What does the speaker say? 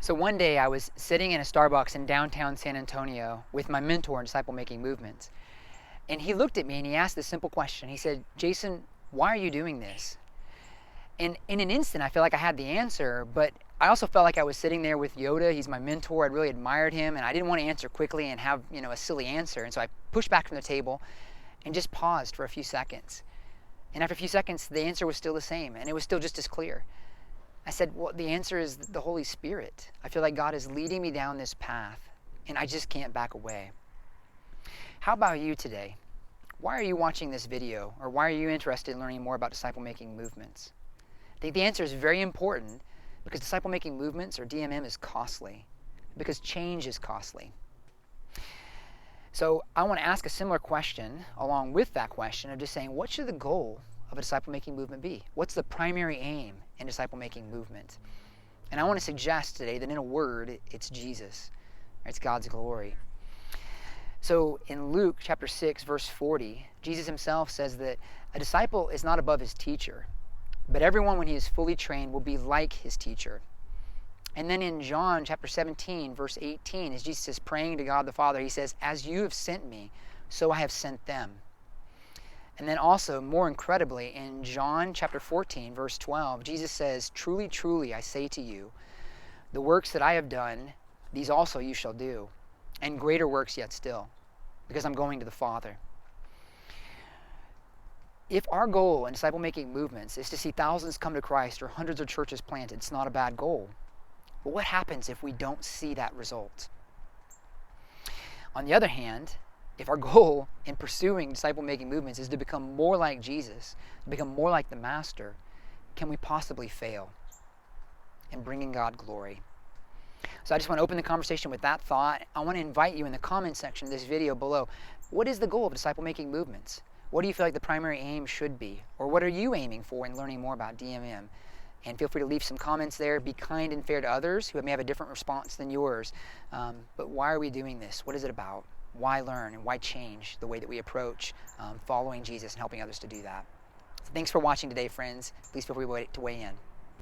So one day I was sitting in a Starbucks in downtown San Antonio with my mentor in Disciple Making Movements. And he looked at me and he asked this simple question. He said, "Jason, why are you doing this?" And in an instant, I felt like I had the answer, but I also felt like I was sitting there with Yoda. He's my mentor. I really admired him, and I didn't want to answer quickly and have, a silly answer. And so I pushed back from the table and just paused for a few seconds. And after a few seconds, the answer was still the same, and it was still just as clear. I said, well, the answer is the Holy Spirit. I feel like God is leading me down this path, and I just can't back away. How about you today? Why are you watching this video, or why are you interested in learning more about disciple-making movements? I think the answer is very important because disciple-making movements, or DMM, is costly, because change is costly. So I want to ask a similar question along with that question of just saying, what should the goal of a disciple-making movement be? What's the primary aim in disciple-making movement? And I want to suggest today that in a word, it's Jesus. It's God's glory. So in Luke chapter 6, verse 40, Jesus himself says that a disciple is not above his teacher, but everyone when he is fully trained will be like his teacher. And then in John chapter 17, verse 18, as Jesus is praying to God the Father, he says, "As you have sent me, so I have sent them." And then also, more incredibly, in John chapter 14, verse 12, Jesus says, "Truly, truly, I say to you, the works that I have done, these also you shall do, and greater works yet still, because I'm going to the Father." If our goal in disciple-making movements is to see thousands come to Christ or hundreds of churches planted, it's not a bad goal. But what happens if we don't see that result? On the other hand, if our goal in pursuing disciple-making movements is to become more like Jesus, to become more like the Master, can we possibly fail in bringing God glory? So I just want to open the conversation with that thought. I want to invite you in the comments section of this video below. What is the goal of disciple-making movements? What do you feel like the primary aim should be? Or what are you aiming for in learning more about DMM? And feel free to leave some comments there. Be kind and fair to others who may have a different response than yours. But why are we doing this? What is it about? Why learn and why change the way that we approach following Jesus and helping others to do that? So thanks for watching today, friends. Please feel free to weigh in.